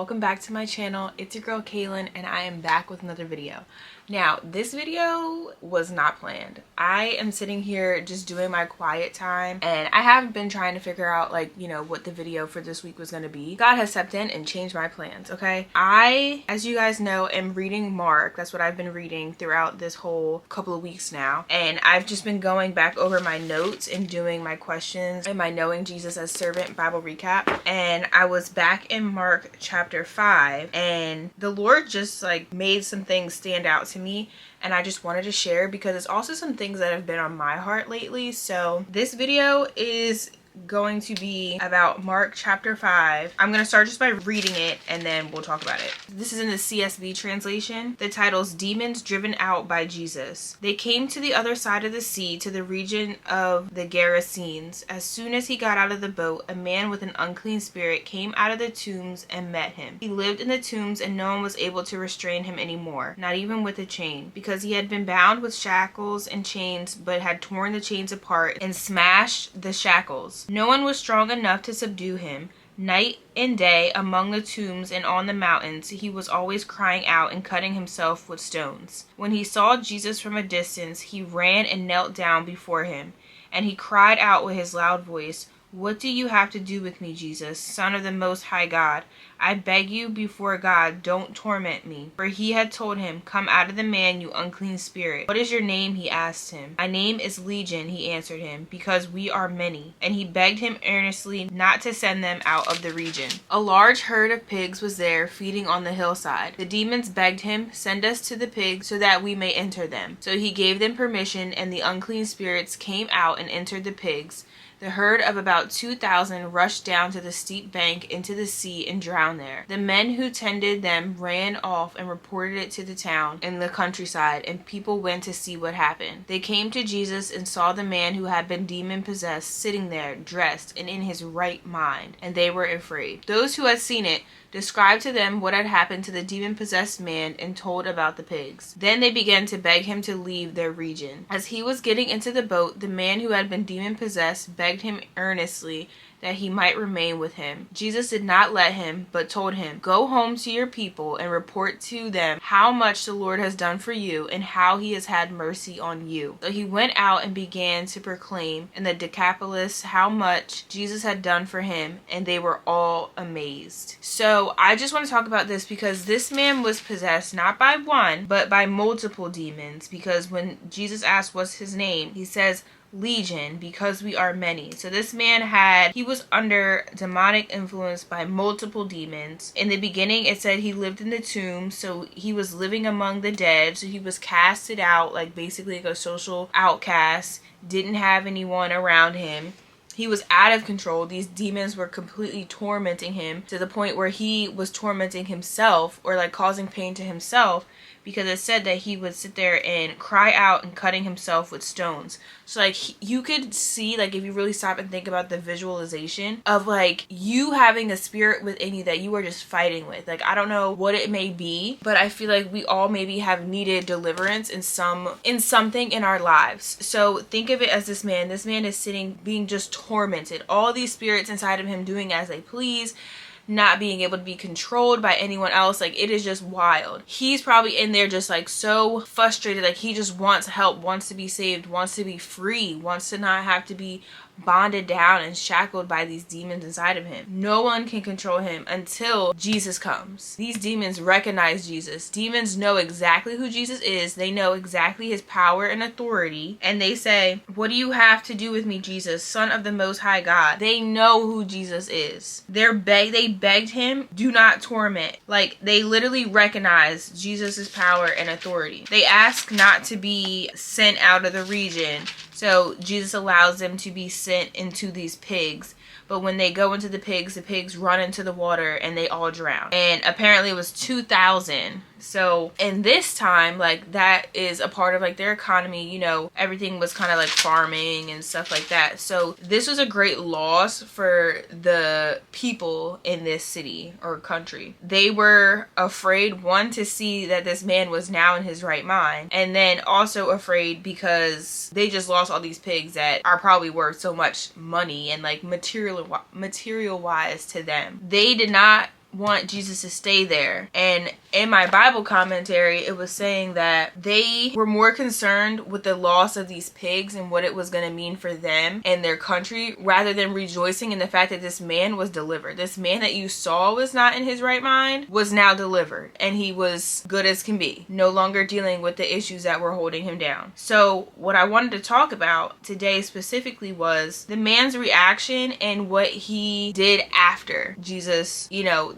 welcome back to my channel. It's your girl Kaylin and I am back with another video. Now, this video was not planned. I am sitting here just doing my quiet time and I haven't been trying to figure out what the video for this week was going to be. God has stepped in and changed my plans, okay? I, as you guys know, am reading Mark. That's what I've been reading throughout this whole couple of weeks now. And I've just been going back over my notes and doing my questions and my Knowing Jesus as Servant Bible recap. And I was back in Mark chapter 5 and the Lord just made some things stand out to me, and I just wanted to share because it's also some things that have been on my heart lately. So this video is going to be about Mark chapter 5. I'm going to start just by reading it and then we'll talk about it. This is in the CSB translation. The title's Demons Driven Out by Jesus. They came to the other side of the sea, to the region of the Gerasenes. As soon as he got out of the boat, a man with an unclean spirit came out of the tombs and met him. He lived in the tombs and no one was able to restrain him anymore, not even with a chain, because he had been bound with shackles and chains, but had torn the chains apart and smashed the shackles. No one was strong enough to subdue him. Night and day among the tombs and on the mountains, he was always crying out and cutting himself with stones. When he saw Jesus from a distance, he ran and knelt down before him, and he cried out with his loud voice, "What do you have to do with me, Jesus, Son of the Most High God? I beg you before God, don't torment me." For he had told him, "Come out of the man, you unclean spirit." "What is your name?" he asked him. "My name is Legion," he answered him, "because we are many." And he begged him earnestly not to send them out of the region. A large herd of pigs was there, feeding on the hillside. The demons begged him, "Send us to the pigs so that we may enter them." So he gave them permission, and the unclean spirits came out and entered the pigs. The herd of about 2,000 rushed down to the steep bank into the sea and drowned there. The men who tended them ran off and reported it to the town and the countryside, and people went to see what happened. They came to Jesus and saw the man who had been demon-possessed sitting there, dressed and in his right mind, and they were afraid. Those who had seen it described to them what had happened to the demon-possessed man and told about the pigs. Then they began to beg him to leave their region. As he was getting into the boat, the man who had been demon-possessed begged him earnestly that he might remain with him. Jesus did not let him, but told him, "Go home to your people and report to them how much the Lord has done for you and how he has had mercy on you." So he went out and began to proclaim in the Decapolis how much Jesus had done for him, and they were all amazed. So I just want to talk about this because this man was possessed not by one, but by multiple demons, because when Jesus asked what's his name, he says, "Legion, because we are many." So this man he was under demonic influence by multiple demons. In the beginning, it said he lived in the tomb, so he was living among the dead. So he was casted out, basically a social outcast, didn't have anyone around him. He was out of control. These demons were completely tormenting him to the point where he was tormenting himself or causing pain to himself, because it said that he would sit there and cry out and cutting himself with stones. So you could see, if you really stop and think about the visualization of you having a spirit within you that you are just fighting with. I don't know what it may be, but I feel like we all maybe have needed deliverance in something in our lives. So think of it as this man. This man is sitting being just tormented. All these spirits inside of him doing as they please, not being able to be controlled by anyone else. It is just wild. He's probably in there just so frustrated. He just wants help, wants to be saved, wants to be free, wants to not have to be bonded down and shackled by these demons inside of him. No one can control him until Jesus comes. These demons recognize Jesus. Demons know exactly who Jesus is. They know exactly his power and authority. And they say, "What do you have to do with me, Jesus, Son of the Most High God?" They know who Jesus is. They begged him, "Do not torment." They literally recognize Jesus' power and authority. They ask not to be sent out of the region. So Jesus allows them to be sent into these pigs. But when they go into the pigs run into the water and they all drown. And apparently it was 2,000. So in this time, that is a part of their economy. Everything was kind of farming and stuff like that. So this was a great loss for the people in this city or country. They were afraid, one, to see that this man was now in his right mind, and then also afraid because they just lost all these pigs that are probably worth so much money and material wise to them. They did not want Jesus to stay there. And in my Bible commentary, it was saying that they were more concerned with the loss of these pigs and what it was going to mean for them and their country, rather than rejoicing in the fact that this man was delivered. This man that you saw was not in his right mind was now delivered, and he was good as can be, no longer dealing with the issues that were holding him down. So what I wanted to talk about today specifically was the man's reaction and what he did after Jesus,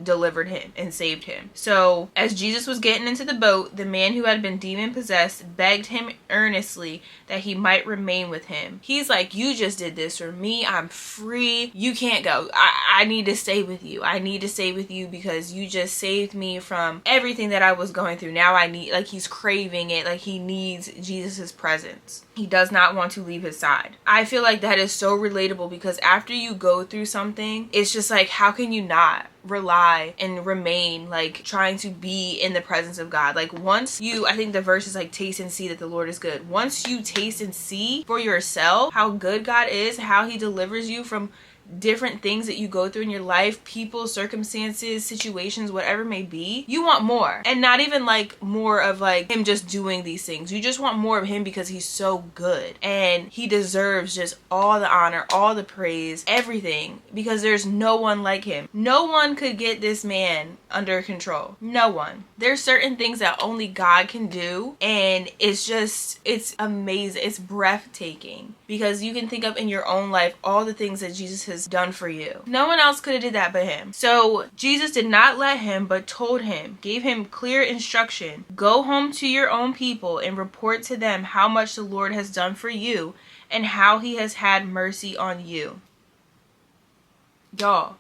delivered him and saved him. So as Jesus was getting into the boat, the man who had been demon possessed begged him earnestly that he might remain with him. He's like, you just did this for me. I'm free. You can't go. I need to stay with you. I need to stay with you because you just saved me from everything that I was going through. Now I need, he's craving it. He needs Jesus's presence. He does not want to leave his side. I feel like that is so relatable because after you go through something, it's just how can you not rely and remain trying to be in the presence of God? Once you, I think the verse is taste and see that the Lord is good. Once you taste and see for yourself how good God is, how he delivers you from different things that you go through in your life, people, circumstances, situations, whatever it may be, you want more. And not even more of him just doing these things. You just want more of him because he's so good and he deserves just all the honor, all the praise, everything, because there's no one like him. No one could get this man under control. No one. There's certain things that only God can do, and it's amazing. It's breathtaking because you can think of in your own life all the things that Jesus has done for you. No one else could have did that but him. So Jesus did not let him, but told him, gave him clear instruction: go home to your own people and report to them how much the Lord has done for you and how he has had mercy on you. Y'all,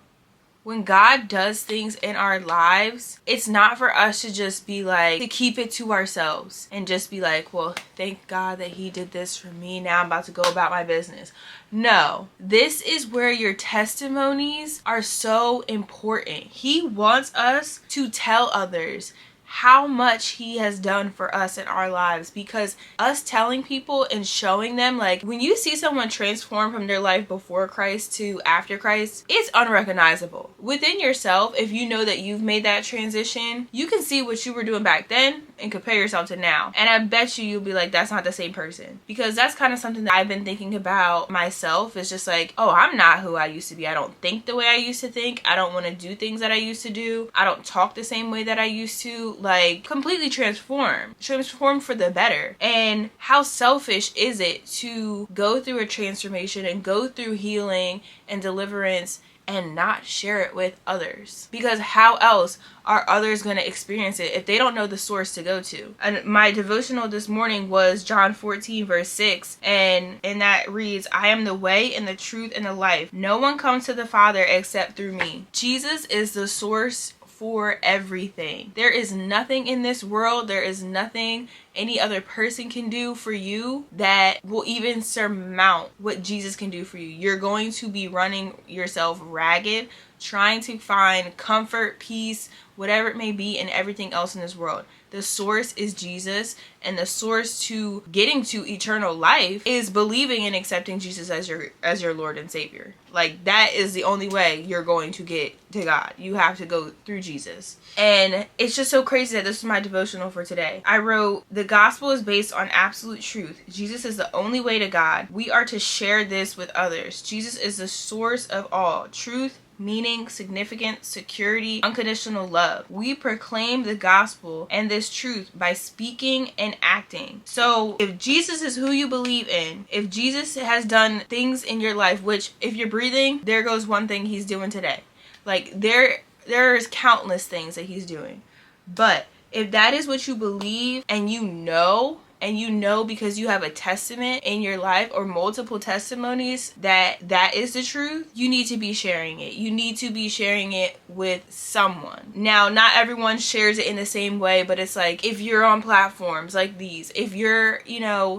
when God does things in our lives, it's not for us to just be to keep it to ourselves and just be well, thank God that he did this for me. Now I'm about to go about my business. No, this is where your testimonies are so important. He wants us to tell others how much he has done for us in our lives, because us telling people and showing them, when you see someone transform from their life before Christ to after Christ, it's unrecognizable. Within yourself, if you know that you've made that transition, you can see what you were doing back then and compare yourself to now. And I bet you'll be that's not the same person, because that's kind of something that I've been thinking about myself. It's just oh, I'm not who I used to be. I don't think the way I used to think. I don't want to do things that I used to do. I don't talk the same way that I used to. Completely transformed for the better. And how selfish is it to go through a transformation and go through healing and deliverance and not share it with others? Because how else are others going to experience it if they don't know the source to go to? And my devotional this morning was John 14 verse 6, and that reads, I am the way and the truth and the life. No one comes to the Father except through me. Jesus is the source for everything. There is nothing in this world, there is nothing any other person can do for you that will even surmount what Jesus can do for you. You're going to be running yourself ragged, trying to find comfort, peace, whatever it may be in everything else in this world. The source is Jesus, and the source to getting to eternal life is believing and accepting Jesus as your Lord and Savior. That is the only way you're going to get to God. You have to go through Jesus. And it's just so crazy that this is my devotional for today. I wrote, the gospel is based on absolute truth. Jesus is the only way to God. We are to share this with others. Jesus is the source of all truth, meaning, significance, security, unconditional love. We proclaim the gospel and this truth by speaking and acting. So if Jesus is who you believe in, if Jesus has done things in your life, which if you're breathing, there goes one thing he's doing today. There's countless things that he's doing. But if that is what you believe and you know because you have a testament in your life or multiple testimonies that is the truth, you need to be sharing it. You need to be sharing it with someone. Now, not everyone shares it in the same way, but it's if you're on platforms like these, if you're,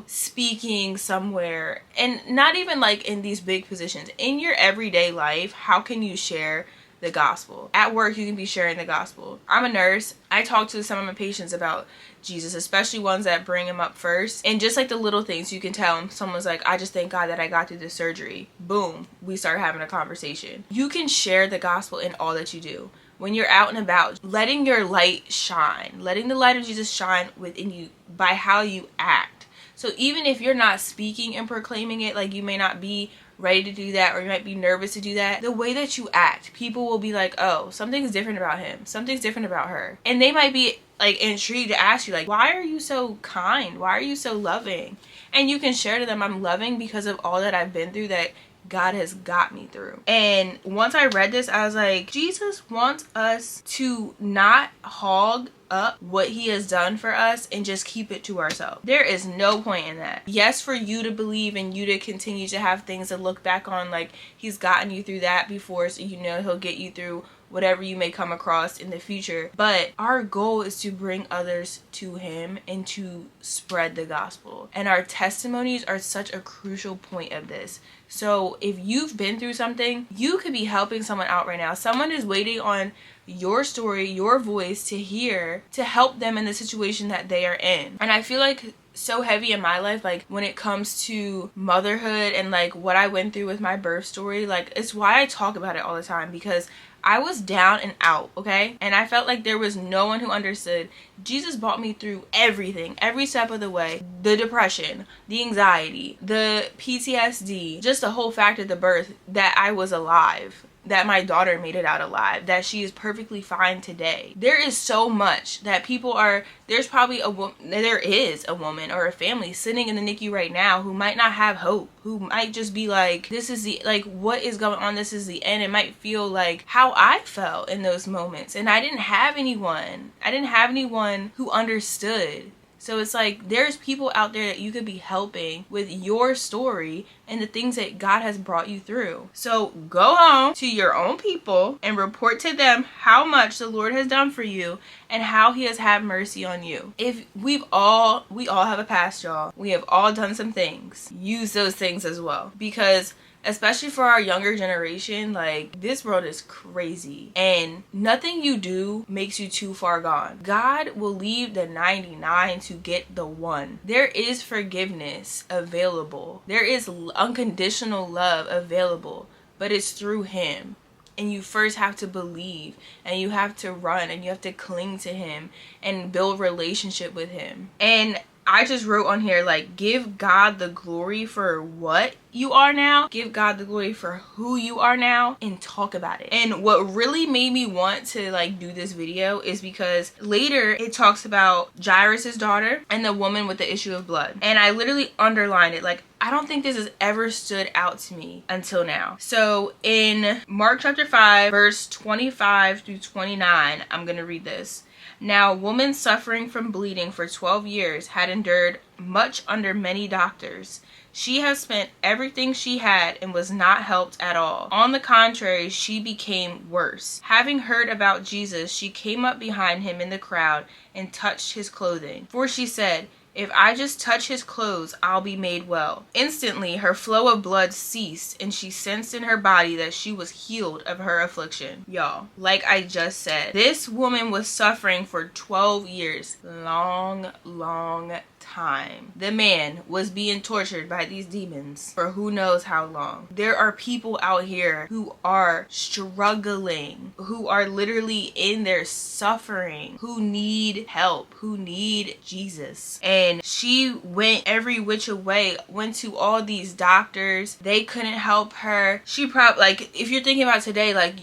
speaking somewhere, and not even in these big positions, in your everyday life, how can you share the gospel? At work, you can be sharing the gospel. I'm a nurse. I talk to some of my patients about Jesus, especially ones that bring him up first. And just the little things, you can tell them. Someone's I just thank God that I got through this surgery. Boom, we start having a conversation. You can share the gospel in all that you do. when you're out and about, letting your light shine, letting the light of Jesus shine within you by how you act. So even if you're not speaking and proclaiming it, like you may not be ready to do that, or you might be nervous to do that, the way that you act, people will be like, oh, something's different about him, something's different about her. And they might be like intrigued to ask you, like, why are you so kind? Why are you so loving? And you can share to them, I'm loving because of all that I've been through, that God has got me through. And once I read this, I was like, Jesus wants us to not hog up what he has done for us and just keep it to ourselves. There is no point in that. Yes, for you to believe and you to continue to have things to look back on, like he's gotten you through that before, so you know he'll get you through whatever you may come across in the future. But our goal is to bring others to him and to spread the gospel. And our testimonies are such a crucial point of this. So if you've been through something, you could be helping someone out right now. Someone is waiting on your story, your voice to hear, to help them in the situation that they are in. And I feel like so heavy in my life, like when it comes to motherhood and like what I went through with my birth story, like it's why I talk about it all the time, because I was down and out, okay? And I felt like there was no one who understood. Jesus brought me through everything, every step of the way. The depression, the anxiety, the PTSD, just the whole fact of the birth, that I was alive, that my daughter made it out alive, that she is perfectly fine today. There is so much that people are, there is a woman or a family sitting in the NICU right now who might not have hope, who might just be like, this is the, like, what is going on? This is the end. It might feel like how I felt in those moments. And I didn't have anyone who understood. So it's like, there's people out there that you could be helping with your story and the things that God has brought you through. So go home to your own people and report to them how much the Lord has done for you and how he has had mercy on you. If we all have a past, y'all. We have all done some things. Use those things as well, because especially for our younger generation, like, this world is crazy and nothing you do makes you too far gone. God will leave the 99 to get the one. There is forgiveness available. There is unconditional love available, but it's through him. And you first have to believe, and you have to run, and you have to cling to him and build relationship with him. And I just wrote on here, like, give God the glory for what you are now, give God the glory for who you are now, and talk about it. And what really made me want to like do this video is because later it talks about Jairus's daughter and the woman with the issue of blood. And I literally underlined it. Like, I don't think this has ever stood out to me until now. So in Mark chapter 5, verse 25 through 29, I'm going to read this. Now, a woman suffering from bleeding for 12 years had endured much under many doctors. She has spent everything she had and was not helped at all. On the contrary, she became worse. Having heard about Jesus, she came up behind him in the crowd and touched his clothing. For she said, if I just touch his clothes, I'll be made well. Instantly, her flow of blood ceased, and she sensed in her body that she was healed of her affliction. Y'all, like I just said, this woman was suffering for 12 years. Long time. The man was being tortured by these demons for who knows how long. There are people out here who are struggling, who are literally in their suffering, who need help, who need Jesus. And she went every which way, went to all these doctors. They couldn't help her. She probably, like, if you're thinking about today, like,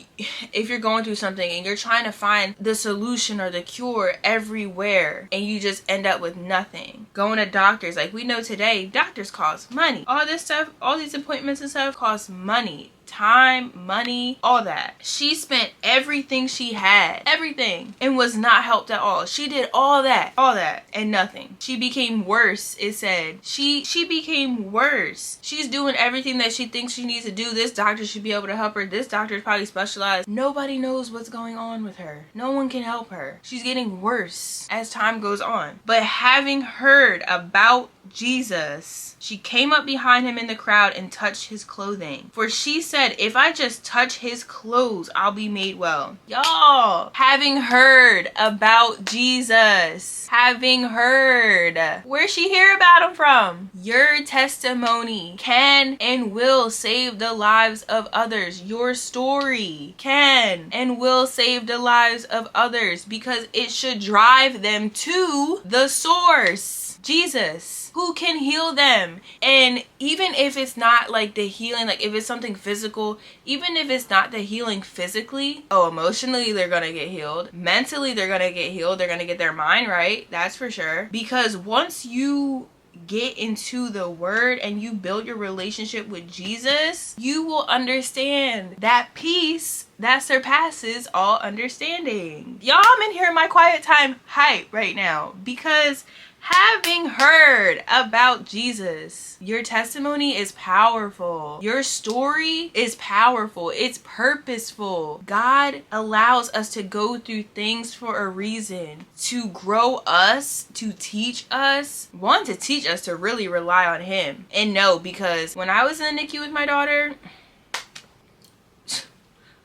if you're going through something and you're trying to find the solution or the cure everywhere and you just end up with nothing. Going to doctors, like we know today, doctors cost money. All this stuff, all these appointments and stuff cost money. Time, money, all that. She spent everything she had, everything, and was not helped at all. She did all that, and nothing. She became worse, it said. She became worse. She's doing everything that she thinks she needs to do. This doctor should be able to help her. This doctor is probably specialized. Nobody knows what's going on with her. No one can help her. She's getting worse as time goes on. But having heard about Jesus, she came up behind him in the crowd and touched his clothing. For she said, said, if I just touch his clothes, I'll be made well. Y'all, having heard about Jesus, having heard, where'd she hear about him from? Your testimony can and will save the lives of others. Your story can and will save the lives of others, because it should drive them to the source, Jesus, who can heal them. And even if it's not like the healing, like if it's something physical, even if it's not the healing physically, emotionally they're gonna get healed, mentally they're gonna get healed, they're gonna get their mind right, that's for sure. Because once you get into the word and you build your relationship with Jesus, you will understand that peace that surpasses all understanding. Y'all, I'm in here in my quiet time hype right now, because having heard about Jesus, your testimony is powerful. Your story is powerful. It's purposeful. God allows us to go through things for a reason, to grow us, to teach us. One, to teach us to really rely on him. And no, because when I was in the NICU with my daughter,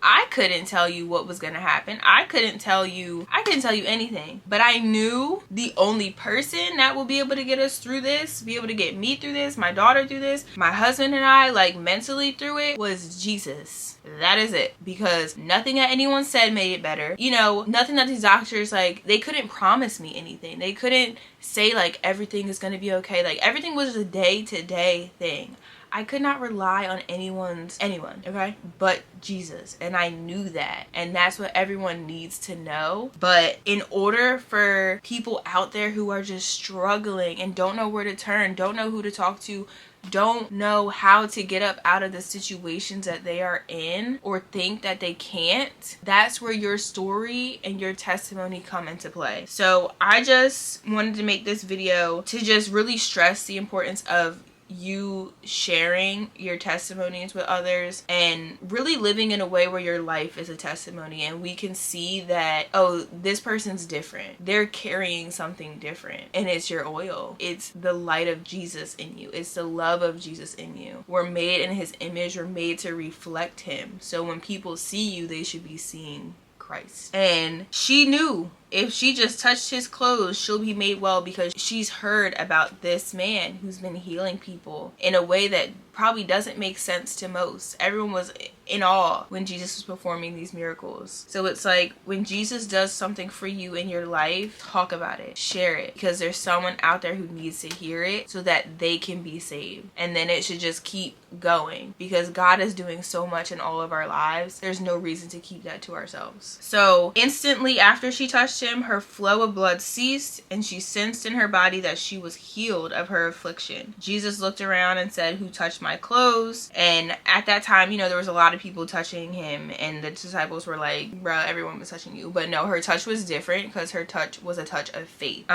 I couldn't tell you what was gonna happen. I couldn't tell you anything. But I knew the only person that will be able to get us through this, be able to get me through this, my daughter through this, my husband and I, like mentally through it, was Jesus. That is it. Because nothing that anyone said made it better. You know, nothing that these doctors, like, they couldn't promise me anything. They couldn't say like everything is gonna be okay. Like, everything was a day-to-day thing. I could not rely on anyone, okay, but Jesus. And I knew that. And that's what everyone needs to know. But in order for people out there who are just struggling and don't know where to turn, don't know who to talk to, don't know how to get up out of the situations that they are in, or think that they can't, that's where your story and your testimony come into play. So I just wanted to make this video to just really stress the importance of you sharing your testimonies with others and really living in a way where your life is a testimony, and we can see that, oh, this person's different, they're carrying something different, and it's your oil. It's the light of Jesus in you. It's the love of Jesus in you. We're made in his image. We're made to reflect him. So when people see you, they should be seeing Christ. And she knew if she just touched his clothes, she'll be made well, because she's heard about this man who's been healing people in a way that probably doesn't make sense to most. Everyone was in awe when Jesus was performing these miracles. So it's like, when Jesus does something for you in your life, talk about it, share it, because there's someone out there who needs to hear it so that they can be saved. And then it should just keep going, because God is doing so much in all of our lives. There's no reason to keep that to ourselves. So instantly after she touched him, her flow of blood ceased, and she sensed in her body that she was healed of her affliction. Jesus looked around and said, "Who touched my clothes?" And at that time, you know, there was a lot of people touching him, and the disciples were like, bruh, everyone was touching you. But no, her touch was different, because her touch was a touch of faith.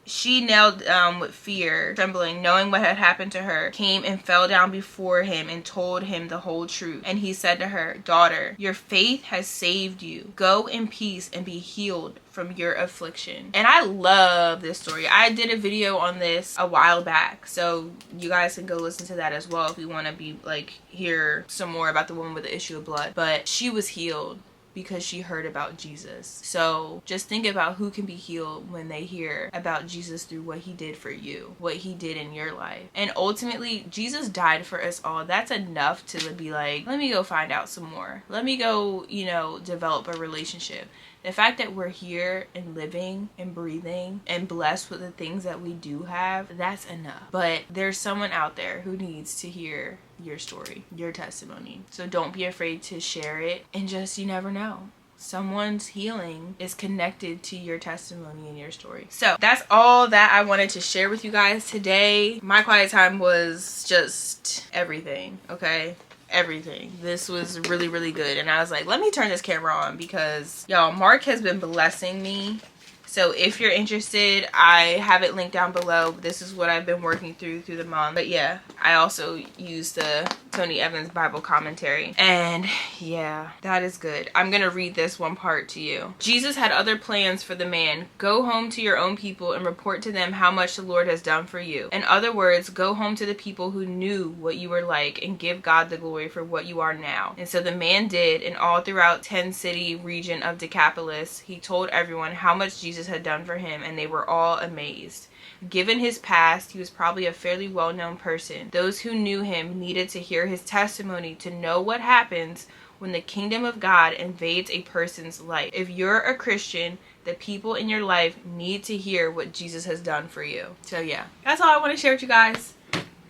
She knelt down with fear, trembling, knowing what had happened to her, came and fell down before him and told him the whole truth. And he said to her, "Daughter, your faith has saved you. Go in peace and be healed from your affliction." And I love this story. I did a video on this a while back, so you guys can go listen to that as well if you want to be like, hear some more about the woman with the issue of blood. But she was healed because she heard about Jesus. So just think about who can be healed when they hear about Jesus through what he did for you, what he did in your life. And ultimately, Jesus died for us all. That's enough to be like, let me go find out some more. Let me go, you know, develop a relationship. The fact that we're here and living and breathing and blessed with the things that we do have, that's enough. But there's someone out there who needs to hear your story, your testimony. So don't be afraid to share it, and just, you never know. Someone's healing is connected to your testimony and your story. So that's all that I wanted to share with you guys today. My quiet time was just everything, okay? Everything. This was really, really good. And I was like, let me turn this camera on, because y'all, Mark has been blessing me. So if you're interested, I have it linked down below. This is what I've been working through the month. But yeah, I also use the Tony Evans Bible commentary. And yeah, that is good. I'm gonna read this one part to you. Jesus had other plans for the man. Go home to your own people and report to them how much the Lord has done for you. In other words, go home to the people who knew what you were like and give God the glory for what you are now. And so the man did, and all throughout 10-city region of Decapolis, he told everyone how much Jesus had done for him, and they were all amazed. Given his past, he was probably a fairly well-known person. Those who knew him needed to hear his testimony to know what happens when the kingdom of God invades a person's life. If you're a Christian, the people in your life need to hear what Jesus has done for you. So yeah, that's all I want to share with you guys.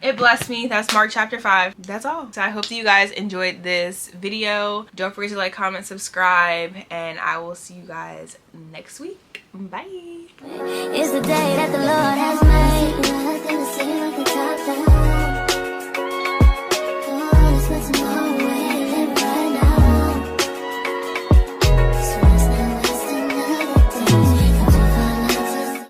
It blessed me. That's Mark chapter 5. That's all. So I hope that you guys enjoyed this video. Don't forget to like, comment, subscribe, and I will see you guys next week. Bye. It's the day that the Lord has made.